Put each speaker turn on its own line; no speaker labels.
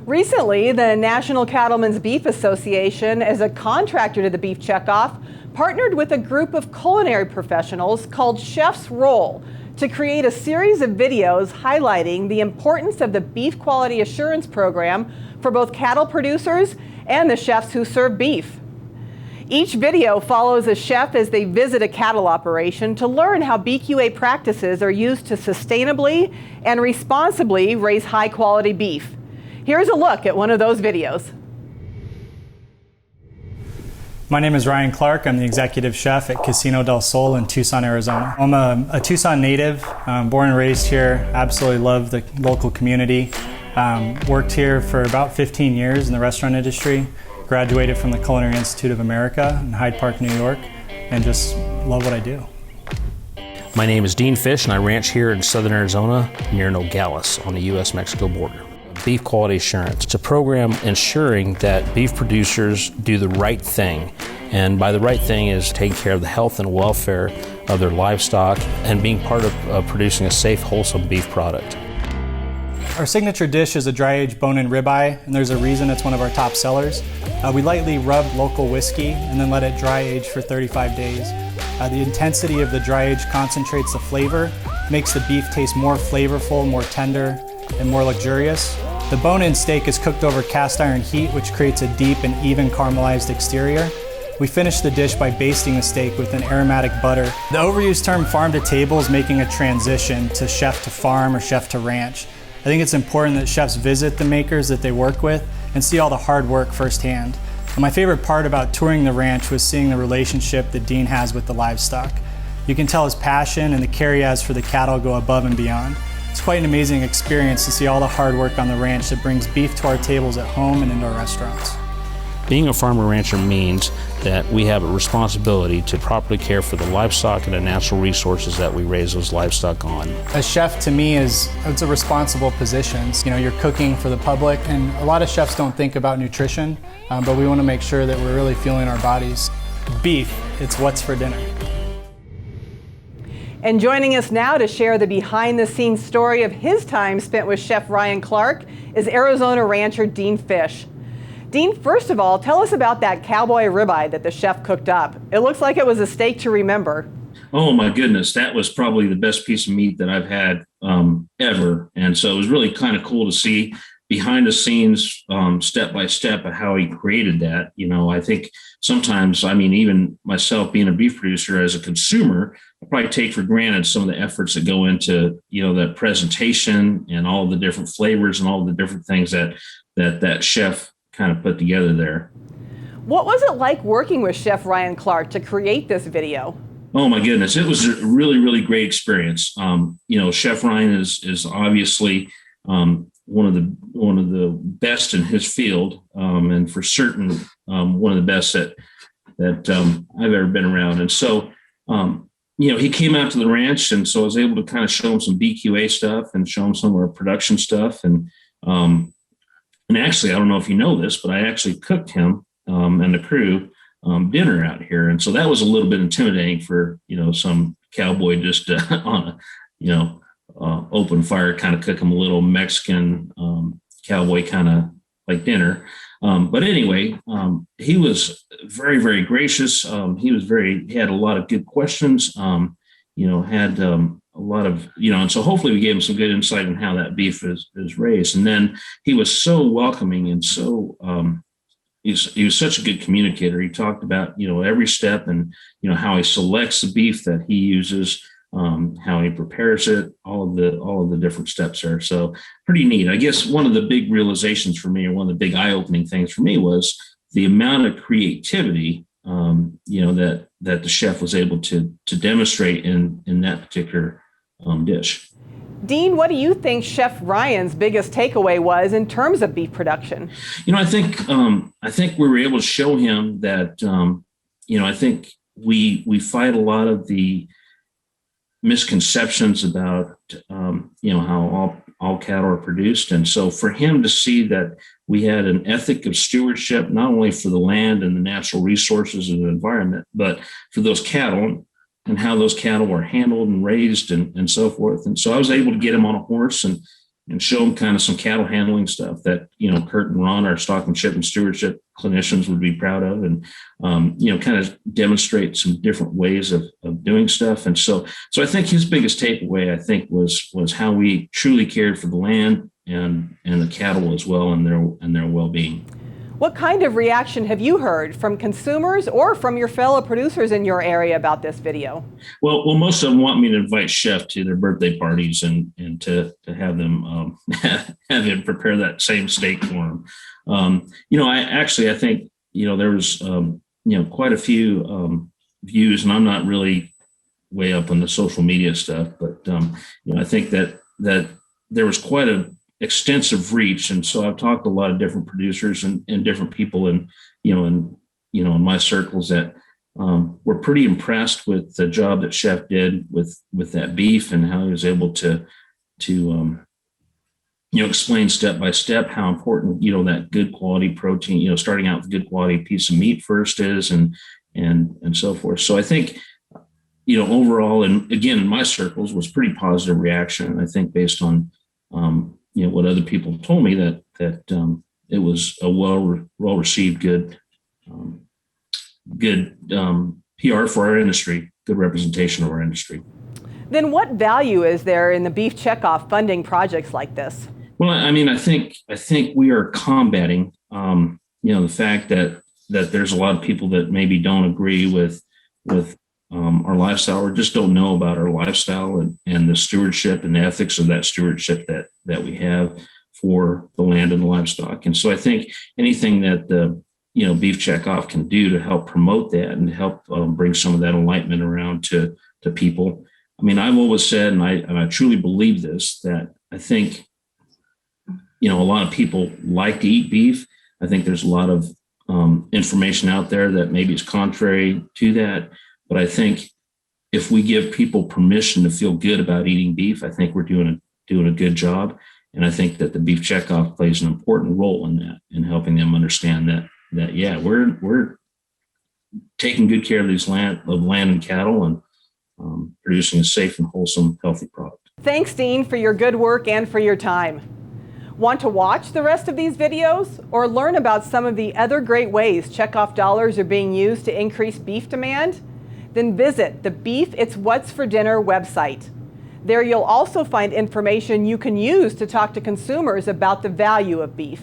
Recently, the National Cattlemen's Beef Association, as a contractor to the Beef Checkoff, partnered with a group of culinary professionals called Chef's Roll to create a series of videos highlighting the importance of the Beef Quality Assurance Program for both cattle producers and the chefs who serve beef. Each video follows a chef as they visit a cattle operation to learn how BQA practices are used to sustainably and responsibly raise high-quality beef. Here's a look at one of those videos.
My name is Ryan Clark. I'm the executive chef at Casino del Sol in Tucson, Arizona. I'm a Tucson native, born and raised here. Absolutely love the local community. Worked here for about 15 years in the restaurant industry. Graduated from the Culinary Institute of America in Hyde Park, New York, and just love what I do.
My name is Dean Fish, and I ranch here in southern Arizona near Nogales on the U.S.-Mexico border. Beef Quality Assurance. It's a program ensuring that beef producers do the right thing. And by the right thing is taking care of the health and welfare of their livestock and being part of producing a safe, wholesome beef product.
Our signature dish is a dry-aged bone-in ribeye, and there's a reason it's one of our top sellers. We lightly rub local whiskey and then let it dry-age for 35 days. The intensity of the dry-age concentrates the flavor, makes the beef taste more flavorful, more tender, and more luxurious. The bone-in steak is cooked over cast iron heat, which creates a deep and even caramelized exterior. We finish the dish by basting the steak with an aromatic butter. The overused term farm to table is making a transition to chef to farm or chef to ranch. I think it's important that chefs visit the makers that they work with and see all the hard work firsthand. And my favorite part about touring the ranch was seeing the relationship that Dean has with the livestock. You can tell his passion and the care he has for the cattle go above and beyond. It's quite an amazing experience to see all the hard work on the ranch that brings beef to our tables at home and into our restaurants.
Being a farmer rancher means that we have a responsibility to properly care for the livestock and the natural resources that we raise those livestock on.
A chef to me it's a responsible position. You know, you're cooking for the public, and a lot of chefs don't think about nutrition, but we want to make sure that we're really fueling our bodies. Beef, it's what's for dinner.
And joining us now to share the behind-the-scenes story of his time spent with Chef Ryan Clark is Arizona rancher Dean Fish. Dean, first of all, tell us about that cowboy ribeye that the chef cooked up. It looks like it was a steak to remember.
Oh my goodness, that was probably the best piece of meat that I've had ever. And so it was really kind of cool to see behind the scenes, step by step, of how he created that. You know, I think sometimes, I mean, even myself being a beef producer as a consumer, I probably take for granted some of the efforts that go into, you know, that presentation and all the different flavors and all the different things that chef kind of put together there.
What was it like working with Chef Ryan Clark to create this video?
Oh my goodness, it was a really, really great experience. You know, Chef Ryan is obviously one of the best in his field, and for certain one of the best that I've ever been around. And so, you know, he came out to the ranch, and so I was able to kind of show him some BQA stuff and show him some of our production stuff. And actually, I don't know if you know this, but I actually cooked him and the crew dinner out here. And so that was a little bit intimidating for, you know, some cowboy just on a, you know, open fire, kind of cook him a little Mexican cowboy kind of like dinner. But anyway, he was very, very gracious. He had a lot of good questions, you know, had a lot of, you know, and so hopefully we gave him some good insight on how that beef is raised. And then he was so welcoming and so, he was such a good communicator. He talked about, you know, every step and, you know, how he selects the beef that he uses, how he prepares it, all of the different steps there. So pretty neat. I guess one of the big realizations for me, or one of the big eye-opening things for me, was the amount of creativity, you know, that the chef was able to demonstrate in that particular dish.
Dean, what do you think Chef Ryan's biggest takeaway was in terms of beef production?
You know, I think we were able to show him that, you know, I think we fight a lot of the misconceptions about, you know, how all cattle are produced. And so for him to see that we had an ethic of stewardship, not only for the land and the natural resources and the environment, but for those cattle and how those cattle were handled and raised and so forth. And so I was able to get him on a horse and and show them kind of some cattle handling stuff that, Kurt and Ron, our stockmanship and stewardship clinicians, would be proud of, and, kind of demonstrate some different ways of doing stuff. And so I think his biggest takeaway, I think, was how we truly cared for the land and the cattle as well, and their well-being.
What kind of reaction have you heard from consumers or from your fellow producers in your area about this video?
Well, most of them want me to invite Chef to their birthday parties and to have them have him prepare that same steak for them. I think there was quite a few views, and I'm not really way up on the social media stuff, but I think that there was quite a extensive reach. And so I've talked to a lot of different producers and different people in my circles that were pretty impressed with the job that Chef did with that beef, and how he was able to explain step by step how important, that good quality protein, starting out with good quality piece of meat first is, and so forth. So I think, overall, and again, in my circles, was pretty positive reaction. I think based on, what other people told me, that it was a well received, good PR for our industry, good representation of our industry.
Then what value is there in the Beef Checkoff funding projects like this?
Well, I think we are combating, the fact that there's a lot of people that maybe don't agree with our lifestyle, or just don't know about our lifestyle and the stewardship and the ethics of that stewardship that we have for the land and the livestock. And so I think anything that the Beef Checkoff can do to help promote that and help bring some of that enlightenment around to people. I've always said, and I truly believe this, that I think a lot of people like to eat beef. I think there's a lot of information out there that maybe is contrary to that. But I think if we give people permission to feel good about eating beef, I think we're doing a good job. And I think that the Beef Checkoff plays an important role in that, in helping them understand that we're taking good care of these land and cattle, and producing a safe and wholesome, healthy product.
Thanks, Dean, for your good work and for your time. Want to watch the rest of these videos or learn about some of the other great ways checkoff dollars are being used to increase beef demand? Then visit the Beef It's What's for Dinner website. There you'll also find information you can use to talk to consumers about the value of beef.